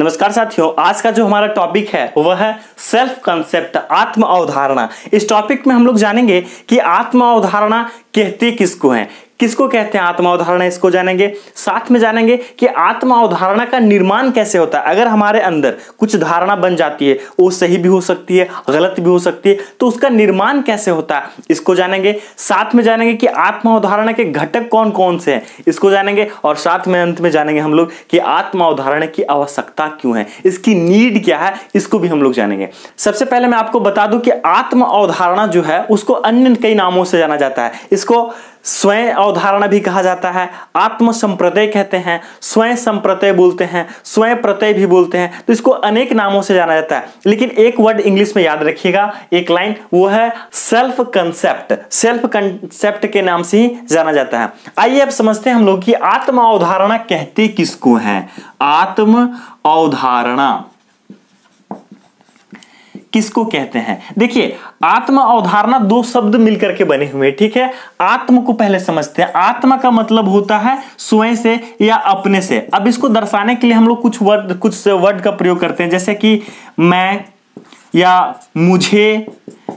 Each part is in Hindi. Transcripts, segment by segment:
नमस्कार साथियों, आज का जो हमारा टॉपिक है वह है सेल्फ कंसेप्ट, आत्म अवधारणा। इस टॉपिक में हम लोग जानेंगे कि आत्म अवधारणा कहते किसको हैं, किसको कहते हैं आत्म अवधारणा, इसको जानेंगे। साथ में जानेंगे कि आत्म अवधारणा का निर्माण कैसे होता है। अगर हमारे अंदर कुछ धारणा बन जाती है, वो सही भी हो सकती है, गलत भी हो सकती है, तो उसका निर्माण कैसे होता है, इसको जानेंगे। साथ में जानेंगे कि आत्म अवधारणा के घटक कौन कौन से हैं, इसको जानेंगे। और साथ में अंत में जानेंगे हम लोग कि आत्म अवधारणा की आवश्यकता क्यों है, इसकी नीड क्या है, इसको भी हम लोग जानेंगे। सबसे पहले मैं आपको बता दूं कि आत्म अवधारणा जो है उसको अन्य कई नामों से जाना जाता है। इसको स्वयं अवधारणा भी कहा जाता है, आत्म संप्रत्यय कहते हैं, स्वयं संप्रत्यय बोलते हैं, स्वयं प्रत्यय भी बोलते हैं। तो इसको अनेक नामों से जाना जाता है, लेकिन एक वर्ड इंग्लिश में याद रखिएगा, एक लाइन, वो है सेल्फ कंसेप्ट। सेल्फ कंसेप्ट के नाम से ही जाना जाता है। आइए अब समझते हैं हम लोग कि आत्म अवधारणा कहते किसको है। आत्म अवधारणा किसको कहते हैं? देखिए, आत्म अवधारणा दो शब्द मिलकर के बने हुए, ठीक है। आत्म को पहले समझते हैं। आत्मा का मतलब होता है स्वयं से या अपने से। अब इसको दर्शाने के लिए हम लोग कुछ वर्ड का प्रयोग करते हैं, जैसे कि मैं या मुझे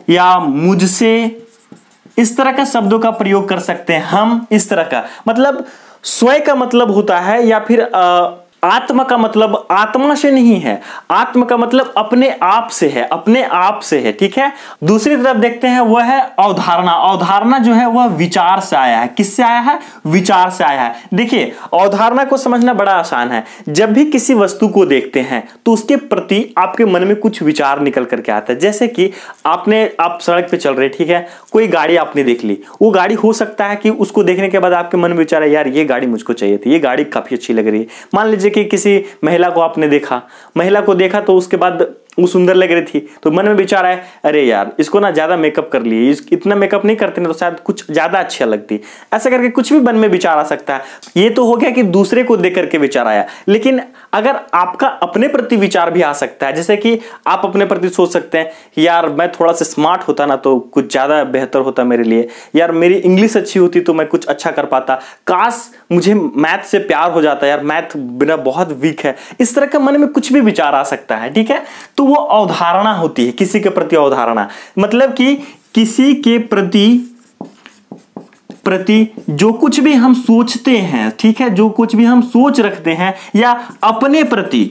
या मुझसे, इस तरह का शब्दों का प्रयोग कर सकते हैं हम। इस तरह का मतलब स्वयं का मतलब होता है, या फिर आत्मा का मतलब आत्मा से नहीं है, आत्मा का मतलब अपने आप से है, अपने आप से है, ठीक है। दूसरी तरफ देखते हैं, वह है अवधारणा। अवधारणा जो है वह विचार से आया है। किससे आया है? विचार से आया है। देखिए, अवधारणा को समझना बड़ा आसान है। जब भी किसी वस्तु को देखते हैं तो उसके प्रति आपके मन में कुछ विचार निकल करके आता है। जैसे कि आप सड़क पे चल रहे, ठीक है, कोई गाड़ी आपने देख ली, वो गाड़ी हो सकता है कि उसको देखने के बाद आपके मन में विचार है, यार ये गाड़ी मुझको चाहिए थी, ये गाड़ी काफी अच्छी लग रही है। मान लीजिए कि किसी महिला को आपने देखा, महिला को देखा तो उसके बाद वो सुंदर लग रही थी, तो मन में विचार आया, अरे यार इसको ना ज्यादा मेकअप कर लिए, इतना मेकअप नहीं करते ना तो शायद कुछ ज्यादा अच्छा लगती। ऐसा करके कुछ भी मन में विचार आ सकता है। ये तो हो गया कि दूसरे को देख करके विचार आया, लेकिन अगर आपका अपने प्रति विचार भी आ सकता है। जैसे कि आप अपने प्रति सोच सकते हैं, यार मैं थोड़ा सा स्मार्ट होता ना तो कुछ ज्यादा बेहतर होता मेरे लिए, यार मेरी इंग्लिश अच्छी होती तो मैं कुछ अच्छा कर पाता, काश मुझे मैथ से प्यार हो जाता, यार मैथ बिना बहुत वीक है। इस तरह का मन में कुछ भी विचार आ सकता है, ठीक है। तो वो अवधारणा होती है, किसी के प्रति अवधारणा, मतलब कि किसी के प्रति जो कुछ भी हम सोचते हैं, ठीक है, जो कुछ भी हम सोच रखते हैं, या अपने प्रति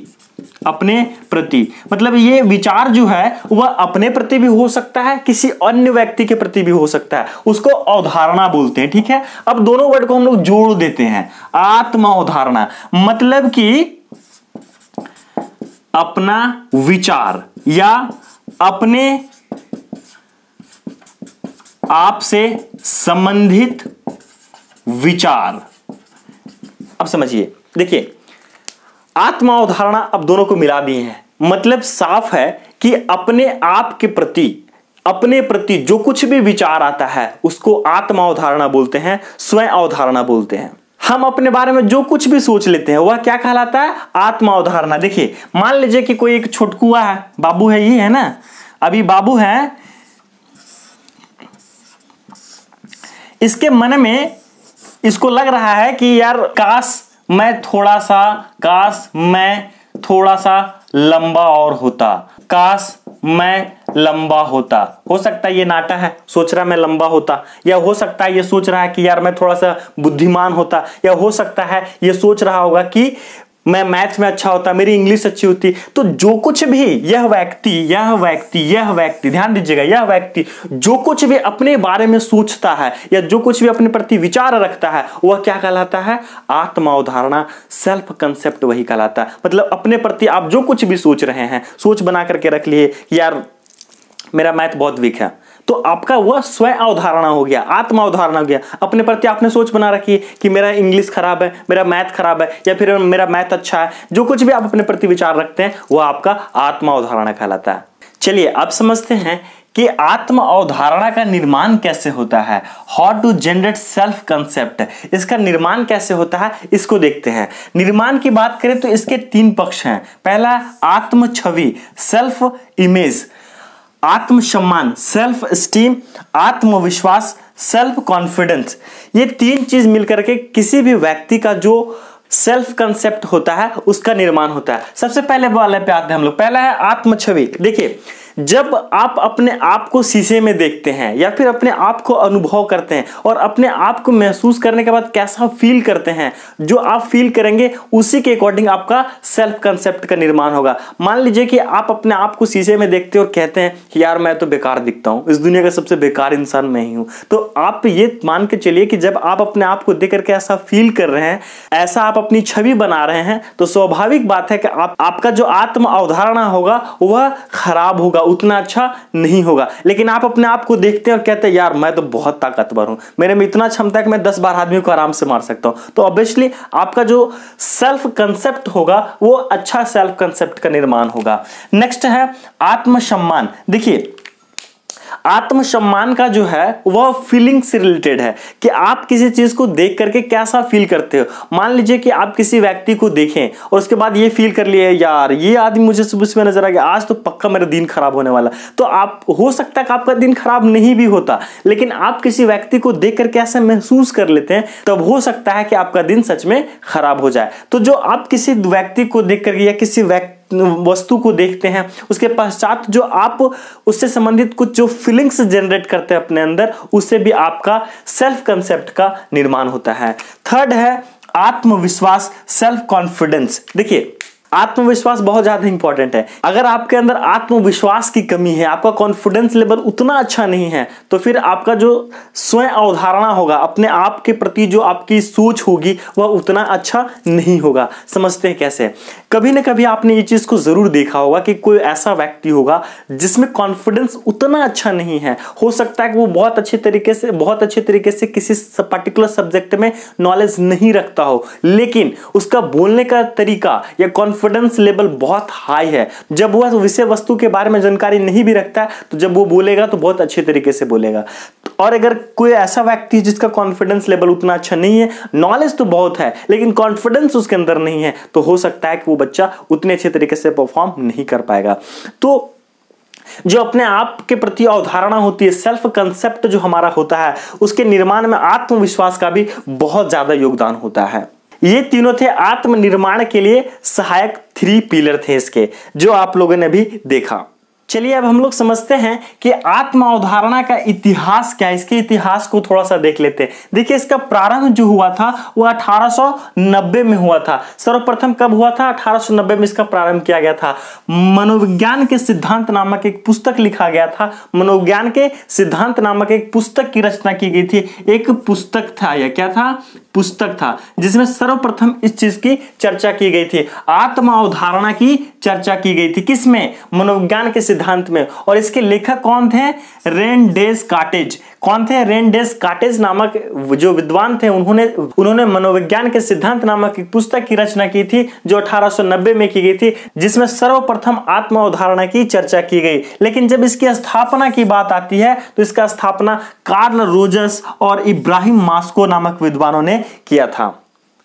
मतलब ये विचार जो है वह अपने प्रति भी हो सकता है, किसी अन्य व्यक्ति के प्रति भी हो सकता है, उसको अवधारणा बोलते हैं, ठीक है। अब दोनों वर्ड को हम लोग जोड़ देते हैं। आत्म अवधारणा मतलब कि अपना विचार या अपने आप से संबंधित विचार। अब समझिए, देखिए, आत्म अवधारणा अब दोनों को मिला दिए हैं। मतलब साफ है कि अपने आप के प्रति, अपने प्रति जो कुछ भी विचार आता है उसको आत्म अवधारणा बोलते हैं, स्वयं अवधारणा बोलते हैं। हम अपने बारे में जो कुछ भी सोच लेते हैं वह क्या कहलाता है? आत्म अवधारणा। देखिए, मान लीजिए कि कोई एक छोटकुआ है, बाबू है, ये है ना, अभी बाबू है, इसके मन में इसको लग रहा है कि यार काश मैं थोड़ा सा लंबा और होता, काश मैं लंबा होता। हो सकता है ये नाटा है, सोच रहा है मैं लंबा होता, या हो सकता है ये सोच रहा है कि यार मैं थोड़ा सा बुद्धिमान होता, या हो सकता है ये सोच रहा होगा कि मैं मैथ में अच्छा होता, मेरी इंग्लिश अच्छी होती। तो जो कुछ भी यह व्यक्ति ध्यान दीजिएगा, यह व्यक्ति जो कुछ भी अपने बारे में सोचता है या जो कुछ भी अपने प्रति विचार रखता है वह क्या कहलाता है? आत्म अवधारणा, सेल्फ कंसेप्ट वही कहलाता है। मतलब अपने प्रति आप जो कुछ भी सोच रहे हैं, सोच बना करके रख लिए, यार मेरा मैथ बहुत वीक है, तो आपका वह स्वयं अवधारणा हो गया, आत्म अवधारणा हो गया। अपने प्रति आपने सोच बना रखी है कि मेरा इंग्लिश खराब है, मेरा मैथ खराब है, या फिर मेरा मैथ अच्छा है। जो कुछ भी आप अपने प्रति विचार रखते हैं वह आपका आत्म अवधारणा कहलाता है। चलिए अब समझते हैं कि आत्म अवधारणा का निर्माण कैसे होता है। How to generate self concept, इसका निर्माण कैसे होता है इसको देखते हैं। निर्माण की बात करें तो इसके 3 पक्ष हैं। पहला आत्म छवि, सेल्फ इमेज, आत्मसम्मान, सेल्फ स्टीम, आत्मविश्वास, सेल्फ कॉन्फिडेंस। ये 3 चीज मिलकर के किसी भी व्यक्ति का जो सेल्फ कंसेप्ट होता है उसका निर्माण होता है। सबसे पहले वाले पे आते हैं हम लोग। पहला है आत्म छवि। देखिए, जब आप अपने आप को शीशे में देखते हैं या फिर अपने आप को अनुभव करते हैं और अपने आप को महसूस करने के बाद कैसा फील करते हैं, जो आप फील करेंगे उसी के अकॉर्डिंग आपका सेल्फ कंसेप्ट का निर्माण होगा। मान लीजिए कि आप अपने आप को शीशे में देखते हैं और कहते हैं यार मैं तो बेकार दिखता हूं, इस दुनिया का सबसे बेकार इंसान मैं ही हूं, तो आप ये मान के चलिए कि जब आप अपने आप को देख करके ऐसा फील कर रहे हैं, ऐसा आप अपनी छवि बना रहे हैं, तो स्वाभाविक बात है कि आपका जो आत्म अवधारणा होगा वह खराब होगा, उतना अच्छा नहीं होगा। लेकिन आप अपने आप को देखते हैं और कहते हैं यार मैं तो बहुत ताकतवर हूं, मेरे में इतना क्षमता है कि मैं 10 बार आदमियों को आराम से मार सकता हूं, तो ऑब्वियसली आपका जो सेल्फ कंसेप्ट होगा वो अच्छा सेल्फ कंसेप्ट का निर्माण होगा। नेक्स्ट है आत्मसम्मान। देखिए, आत्मसम्मान का जो है वह फीलिंग से रिलेटेड है कि आप किसी चीज को देख करके कैसा फील करते हो। मान लीजिए कि आप किसी व्यक्ति को देखें और उसके बाद ये फील कर लिए यार ये आदमी मुझे सुबह सुबह नजर आ गया, आज तो पक्का मेरा दिन खराब होने वाला, तो आप हो सकता है कि आपका दिन खराब नहीं भी होता, लेकिन आप किसी व्यक्ति को देख करके ऐसा महसूस कर लेते हैं, तब हो सकता है कि आपका दिन सच में खराब हो जाए। तो जो आप किसी व्यक्ति को देख करके या किसी वस्तु को देखते हैं, उसके पश्चात जो आप उससे संबंधित कुछ जो फीलिंग्स जनरेट करते हैं अपने अंदर, उससे भी आपका सेल्फ कंसेप्ट का निर्माण होता है। थर्ड है आत्मविश्वास, सेल्फ कॉन्फिडेंस। देखिए, आत्मविश्वास बहुत ज्यादा इंपॉर्टेंट है। अगर आपके अंदर आत्मविश्वास की कमी है, आपका कॉन्फिडेंस लेवल उतना अच्छा नहीं है, तो फिर आपका जो स्वयं अवधारणा होगा, अपने आप के प्रति जो आपकी सोच होगी वह उतना अच्छा नहीं होगा। समझते हैं कैसे? कभी ना कभी आपने ये चीज को जरूर देखा होगा कि कोई ऐसा व्यक्ति होगा जिसमें कॉन्फिडेंस उतना अच्छा नहीं है। हो सकता है कि वो बहुत अच्छे तरीके से किसी पर्टिकुलर सब्जेक्ट में नॉलेज नहीं रखता हो, लेकिन उसका बोलने का तरीका या कॉन्फिडेंस लेवल बहुत हाई है। जब वह विषय वस्तु के बारे में जानकारी नहीं भी रखता है, तो जब वो बोलेगा तो बहुत अच्छे तरीके से बोलेगा। और अगर कोई ऐसा व्यक्ति जिसका कॉन्फिडेंस लेवल उतना अच्छा नहीं है, नॉलेज तो बहुत है लेकिन कॉन्फिडेंस उसके अंदर नहीं है, तो हो सकता है कि वो बच्चा उतने अच्छे तरीके से परफॉर्म नहीं कर पाएगा। तो जो अपने आप के प्रति अवधारणा होती है, सेल्फ कंसेप्ट जो हमारा होता है, उसके निर्माण में आत्मविश्वास का भी बहुत ज्यादा योगदान होता है। ये तीनों थे आत्म निर्माण के लिए सहायक 3 पिलर थे इसके, जो आप लोगों ने भी देखा। चलिए अब हम लोग समझते हैं कि आत्म अवधारणा का इतिहास क्या है। इसके इतिहास को थोड़ा सा देख लेते हैं। देखिए, इसका प्रारंभ जो हुआ था वह 1890 में हुआ था। सर्वप्रथम कब हुआ था? 1890 में इसका प्रारंभ किया गया था। मनोविज्ञान के सिद्धांत नामक एक पुस्तक लिखा गया था। मनोविज्ञान के सिद्धांत नामक एक पुस्तक की रचना की गई थी। एक पुस्तक था, या क्या था? पुस्तक था, जिसमें सर्वप्रथम इस चीज की चर्चा की गई थी, आत्म अवधारणा की चर्चा की गई थी। किसमें? मनोविज्ञान के सिद्धांत में। और इसके लेखक कौन थे? रेन डेस्कार्टेज। कौन थे? रेन डेस्कार्टेज नामक जो विद्वान थे, उन्होंने मनोविज्ञान के सिद्धांत नामक एक पुस्तक की रचना की थी, जो 1890 में की गई थी, जिसमें सर्वप्रथम आत्म अवधारणा की चर्चा की गई। लेकिन जब इसकी स्थापना की बात आती है, तो इसका स्थापना कार्ल रोजर्स और इब्राहिम मास्को नामक विद्वानों ने किया था।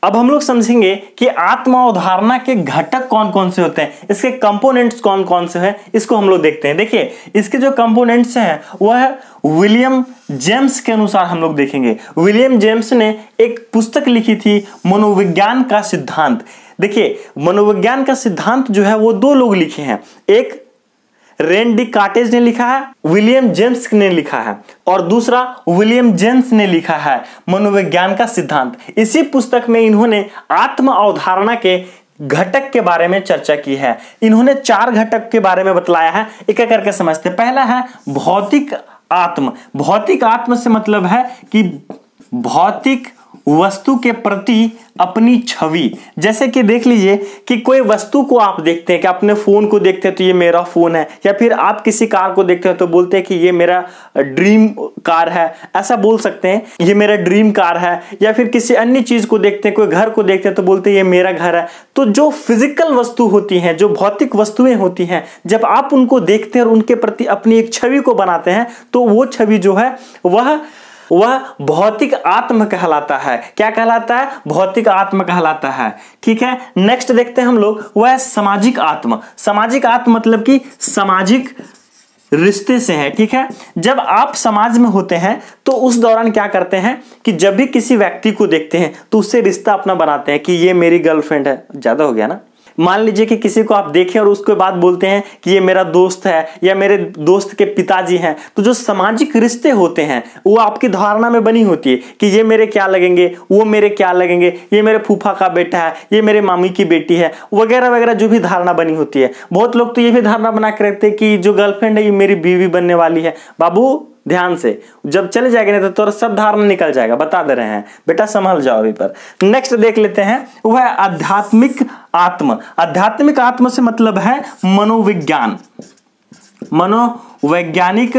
अब हम लोग समझेंगे कि आत्म अवधारणा के घटक कौन कौन से होते हैं, इसके कंपोनेंट्स कौन कौन से हैं, इसको हम लोग देखते हैं। देखिए, इसके जो कंपोनेंट्स हैं वह विलियम जेम्स के अनुसार हम लोग देखेंगे। विलियम जेम्स ने एक पुस्तक लिखी थी, मनोविज्ञान का सिद्धांत। देखिए, मनोविज्ञान का सिद्धांत जो है वो 2 लोग लिखे हैं, एक रेन डेस्कार्टेज ने लिखा है, विलियम जेम्स ने लिखा है, और दूसरा विलियम जेम्स ने लिखा है मनोविज्ञान का सिद्धांत। इसी पुस्तक में इन्होंने आत्म अवधारणा के घटक के बारे में चर्चा की है। इन्होंने 4 घटक के बारे में बतलाया है, एक एक करके समझते। पहला है भौतिक आत्म। भौतिक आत्म से मतलब है कि भौतिक वस्तु के प्रति अपनी छवि। जैसे कि देख लीजिए कि कोई वस्तु को आप देखते हैं, कि अपने फोन को देखते हैं तो ये मेरा फोन है, या फिर आप किसी कार को देखते हैं तो बोलते हैं कि ये मेरा ड्रीम कार है, ऐसा बोल सकते हैं, ये मेरा ड्रीम कार है। या फिर किसी अन्य चीज को देखते हैं, कोई घर को देखते हैं तो बोलते हैं ये मेरा घर है। तो जो फिजिकल वस्तु होती हैं, जो भौतिक वस्तुएं होती हैं, जब आप उनको देखते हैं और उनके प्रति अपनी एक छवि को बनाते हैं, तो वो छवि जो है वह भौतिक आत्म कहलाता है। क्या कहलाता है? भौतिक आत्म कहलाता है। ठीक है, नेक्स्ट देखते हैं हम लोग, वह है सामाजिक आत्म। सामाजिक आत्म मतलब कि सामाजिक रिश्ते से है, ठीक है। जब आप समाज में होते हैं तो उस दौरान क्या करते हैं कि जब भी किसी व्यक्ति को देखते हैं तो उससे रिश्ता अपना बनाते हैं कि ये मेरी गर्लफ्रेंड है। ज्यादा हो गया ना। मान लीजिए कि किसी को आप देखें और उसके बाद बोलते हैं कि ये मेरा दोस्त है या मेरे दोस्त के पिताजी हैं, तो जो सामाजिक रिश्ते होते हैं वो आपकी धारणा में बनी होती है कि ये मेरे क्या लगेंगे, वो मेरे क्या लगेंगे, ये मेरे फूफा का बेटा है, ये मेरे मामी की बेटी है, वगैरह वगैरह जो भी धारणा बनी होती है। बहुत लोग तो ये भी धारणा बना के रखते हैं कि जो गर्लफ्रेंड है ये मेरी बीवी बनने वाली है। बाबू ध्यान से, जब चले जाएंगे ना तो तोरा सब धारणा निकल जाएगा, बता दे रहे हैं बेटा, संभल जाओ अभी पर। नेक्स्ट देख लेते हैं, वह है आध्यात्मिक आत्म। आध्यात्मिक आत्म से मतलब है मनोविज्ञान, मनोवैज्ञानिक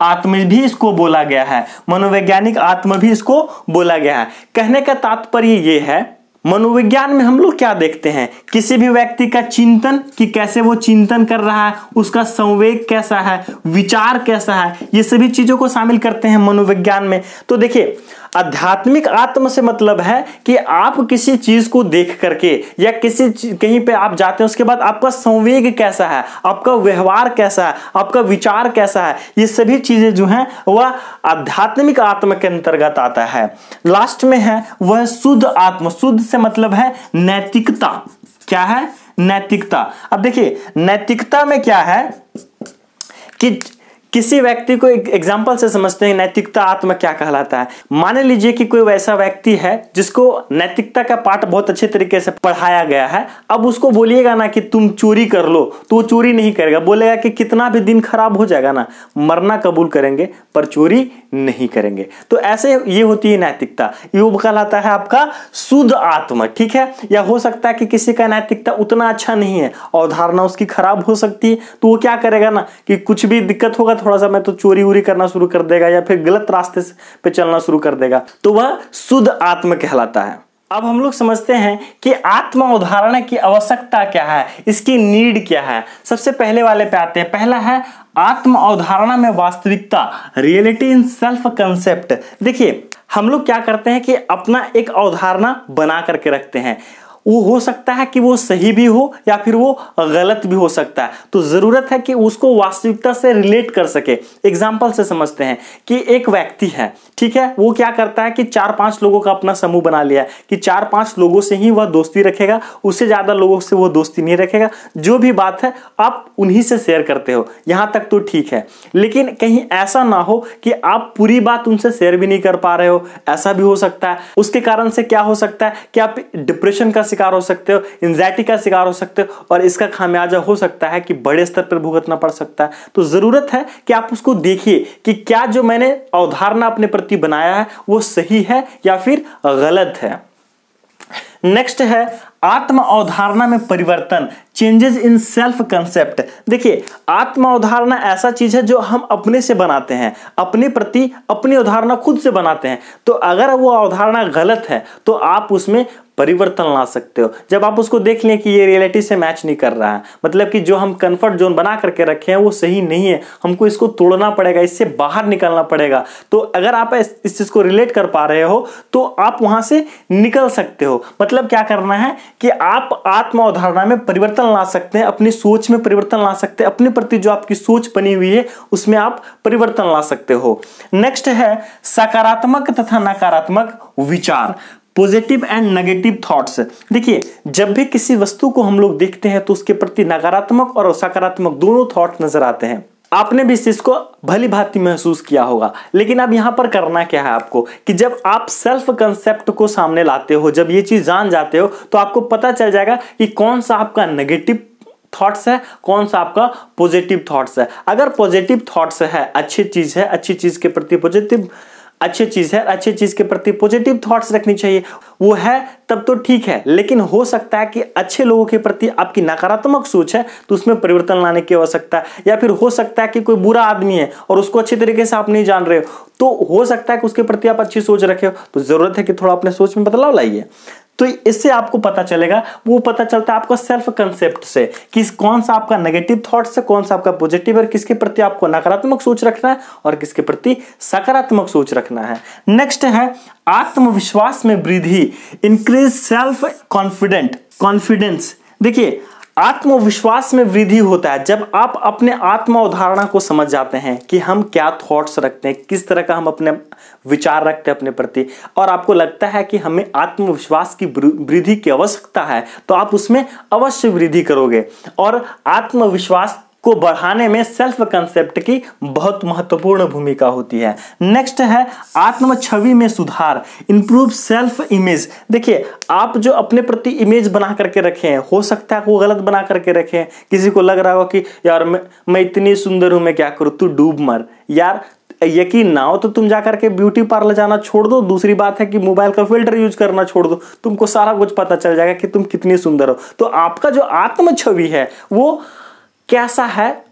आत्म भी इसको बोला गया है, मनोवैज्ञानिक आत्म भी इसको बोला गया है। कहने का तात्पर्य ये है, मनोविज्ञान में हम लोग क्या देखते हैं, किसी भी व्यक्ति का चिंतन कि कैसे वो चिंतन कर रहा है, उसका संवेग कैसा है, विचार कैसा है, ये सभी चीजों को शामिल करते हैं मनोविज्ञान में। तो देखिए आध्यात्मिक आत्म से मतलब है कि आप किसी चीज को देख करके या कहीं पे आप जाते हैं उसके बाद आपका संवेग कैसा है, आपका व्यवहार कैसा है, आपका विचार कैसा है, ये सभी चीजें जो हैं वह आध्यात्मिक आत्म के अंतर्गत आता है। लास्ट में है वह शुद्ध आत्म। शुद्ध से मतलब है नैतिकता। क्या है? नैतिकता। अब देखिए नैतिकता में क्या है कि किसी व्यक्ति को एक एग्जाम्पल से समझते हैं नैतिकता आत्मा क्या कहलाता है। मान लीजिए कि कोई वैसा व्यक्ति है जिसको नैतिकता का पाठ बहुत अच्छे तरीके से पढ़ाया गया है। अब उसको बोलिएगा ना कि तुम चोरी कर लो तो वो चोरी नहीं करेगा, बोलेगा कि कितना भी दिन खराब हो जाएगा ना, मरना कबूल करेंगे पर चोरी नहीं करेंगे। तो ऐसे ये होती है नैतिकता, ये कहलाता है आपका शुद्ध आत्मा, ठीक है। या हो सकता है कि किसी का नैतिकता उतना अच्छा नहीं है और धारणा उसकी खराब हो सकती है, तो वो क्या करेगा ना कि कुछ भी दिक्कत होगा थोड़ा सा में तो चोरी वोरी करना शुरू कर देगा या फिर गलत रास्ते पे चलना शुरू कर देगा, तो वह शुद्ध आत्म कहलाता है। अब हम लोग समझते हैं कि आत्म अवधारणा की आवश्यकता क्या है, इसकी नीड क्या है। सबसे पहले वाले पे आते हैं। पहला है आत्म अवधारणा में वास्तविकता, रियलिटी इन सेल्फ कंसेप्ट। देखिए हम लोग क्या करते हैं कि अपना एक अवधारणा बना करके रखते हैं, वो हो सकता है कि वो सही भी हो या फिर वो गलत भी हो सकता है, तो जरूरत है कि उसको वास्तविकता से रिलेट कर सके। एग्जाम्पल से समझते हैं कि एक व्यक्ति है, ठीक है, वो क्या करता है कि 4-5 लोगों का अपना समूह बना लिया कि 4-5 लोगों से ही वह दोस्ती रखेगा, उससे ज्यादा लोगों से वो दोस्ती नहीं रखेगा। जो भी बात है आप उन्हीं से शेयर करते हो, यहां तक तो ठीक है, लेकिन कहीं ऐसा ना हो कि आप पूरी बात उनसे शेयर भी नहीं कर पा रहे हो, ऐसा भी हो सकता है। उसके कारण से क्या हो सकता है कि आप डिप्रेशन का शिकार हो सकते हो, एंजाइटी का शिकार हो सकते हो और इसका खामियाजा हो सकता है कि बड़े स्तर पर भुगतना पड़ सकता है। तो जरूरत है कि आप उसको देखिए कि क्या जो मैंने अवधारणा अपने प्रति बनाया है वो सही है या फिर गलत है। नेक्स्ट है आत्म अवधारणा में परिवर्तन, चेंजेस इन सेल्फ कंसेप्ट। देखिए आत्म अवधारणा ऐसा चीज है जो हम अपने से बनाते हैं, अपने प्रति अपनी अवधारणा खुद से बनाते हैं। तो अगर वो अवधारणा गलत है तो आप उसमें परिवर्तन ला सकते हो। जब आप उसको देख लें कि ये रियलिटी से मैच नहीं कर रहा है, मतलब कि जो हम कंफर्ट जोन बना करके रखे हैं वो सही नहीं है, हमको इसको तोड़ना पड़ेगा, इससे बाहर निकलना पड़ेगा। तो अगर आप इस चीज को रिलेट कर पा रहे हो तो आप वहां से निकल सकते हो। मतलब क्या करना है कि आप आत्म अवधारणा में परिवर्तन ला सकते हैं, अपनी सोच में परिवर्तन ला सकते हैं, अपने प्रति जो आपकी सोच बनी हुई है उसमें आप परिवर्तन ला सकते हो। नेक्स्ट है सकारात्मक तथा नकारात्मक विचार, पॉजिटिव एंड नेगेटिव थॉट्स। देखिए जब भी किसी वस्तु को हम लोग देखते हैं तो उसके प्रति नकारात्मक और सकारात्मक दोनों थॉट नजर आते हैं। आपने भी इस चीज को भली भांति महसूस किया होगा। लेकिन अब यहां पर करना क्या है आपको कि जब आप सेल्फ कंसेप्ट को सामने लाते हो, जब ये चीज जान जाते हो तो आपको पता चल जाएगा कि कौन सा आपका नेगेटिव थॉट्स है, कौन सा आपका पॉजिटिव थॉट्स है। अगर पॉजिटिव थॉट्स है, अच्छी चीज है, अच्छी चीज के प्रति पॉजिटिव, अच्छी चीज है, अच्छी चीज के प्रति पॉजिटिव थॉट्स रखनी चाहिए, वो है तब तो ठीक है। लेकिन हो सकता है कि अच्छे लोगों के प्रति आपकी नकारात्मक सोच है तो उसमें परिवर्तन लाने की आवश्यकता है। या फिर हो सकता है कि कोई बुरा आदमी है और उसको अच्छी तरीके से आप नहीं जान रहे हो, तो हो सकता है कि उसके प्रति आप अच्छी सोच रखे हो, तो जरूरत है कि थोड़ा अपने सोच में बदलाव लाइए। तो इससे आपको पता चलेगा, वो पता चलता है आपको सेल्फ कंसेप्ट से कि कौन सा आपका नेगेटिव थॉट्स है, कौन सा आपका पॉजिटिव है, किसके प्रति आपको नकारात्मक सोच रखना है और किसके प्रति सकारात्मक सोच रखना है। नेक्स्ट है आत्मविश्वास में वृद्धि, इंक्रीज सेल्फ कॉन्फिडेंस। देखिए आत्मविश्वास में वृद्धि होता है जब आप अपने आत्म अवधारणा को समझ जाते हैं कि हम क्या थॉट्स रखते हैं, किस तरह का हम अपने विचार रखते हैं अपने प्रति, और आपको लगता है कि हमें आत्मविश्वास की वृद्धि की आवश्यकता है, तो आप उसमें अवश्य वृद्धि करोगे। और आत्मविश्वास को बढ़ाने में सेल्फ कंसेप्ट की बहुत महत्वपूर्ण भूमिका होती है। नेक्स्ट है आत्म छवि में सुधार, इंप्रूव सेल्फ इमेज। देखिए, आप जो अपने प्रति इमेज बना करके रखे हैं, हो सकता है वो गलत बना करके रखे हैं। किसी को लग रहा हो कि यार मैं इतनी सुंदर हूं, मैं क्या करूं, तू डूब मर। यार यकीन ना हो तो तुम जाकर के ब्यूटी पार्लर जाना छोड़ दो। दूसरी बात है कि मोबाइल का फिल्टर यूज करना छोड़ दो, तुमको सारा कुछ पता चल जाएगा कि तुम कितनी सुंदर हो। तो आपका जो आत्म छवि है वो कैसा है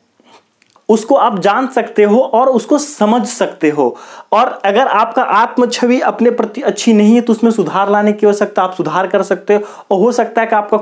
उसको आप जान सकते हो और उसको समझ सकते हो। और अगर आपका आत्म छवि अपने प्रति अच्छी नहीं है तो उसमें सुधार लाने की आवश्यकता, आप सुधार कर सकते हो। और हो सकता है कि आपका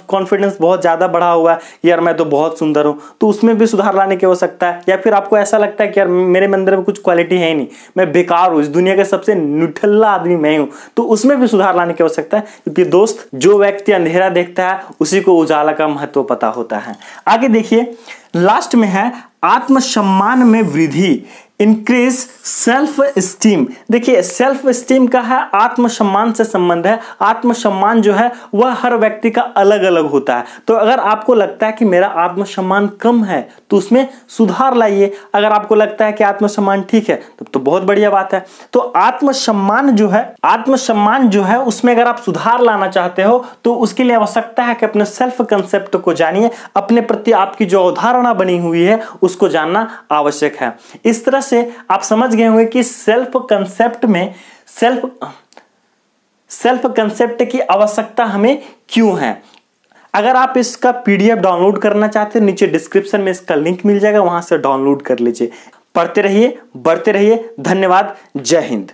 कॉन्फिडेंस बहुत ज्यादा बढ़ा हुआ है, यार मैं तो बहुत सुंदर हूं, तो उसमें भी सुधार लाने की आवश्यकता है। या फिर आपको ऐसा लगता है कि यार मेरे अंदर में कुछ क्वालिटी है ही नहीं, मैं बेकार हूं, इस दुनिया के सबसे निठल्ला आदमी मैं हूं, तो उसमें भी सुधार लाने की आवश्यकता है। क्योंकि दोस्त, जो व्यक्ति अंधेरा देखता है उसी को उजाला का महत्व पता होता है। आगे देखिए, लास्ट में है आत्मसम्मान में वृद्धि, इंक्रीज सेल्फ स्टीम। देखिए, सेल्फ स्टीम का है आत्मसम्मान से संबंध है। आत्मसम्मान जो है वह हर व्यक्ति का अलग अलग होता है। तो अगर आपको लगता है कि मेरा आत्मसम्मान कम है तो उसमें सुधार लाइए। अगर आपको लगता है कि आत्मसम्मान ठीक है तब तो बहुत बढ़िया बात है। तो आत्मसम्मान जो है उसमें अगर आप सुधार लाना चाहते हो तो उसके लिए आवश्यकता है कि अपने सेल्फ कंसेप्ट को जानिए, अपने प्रति आपकी जो अवधारणा बनी हुई है उसको जानना आवश्यक है। इस तरह से आप समझ गए होंगे कि सेल्फ कंसेप्ट की आवश्यकता हमें क्यों है। अगर आप इसका पीडीएफ डाउनलोड करना चाहते हैं, नीचे डिस्क्रिप्शन में इसका लिंक मिल जाएगा, वहां से डाउनलोड कर लीजिए। पढ़ते रहिए, बढ़ते रहिए। धन्यवाद। जय हिंद।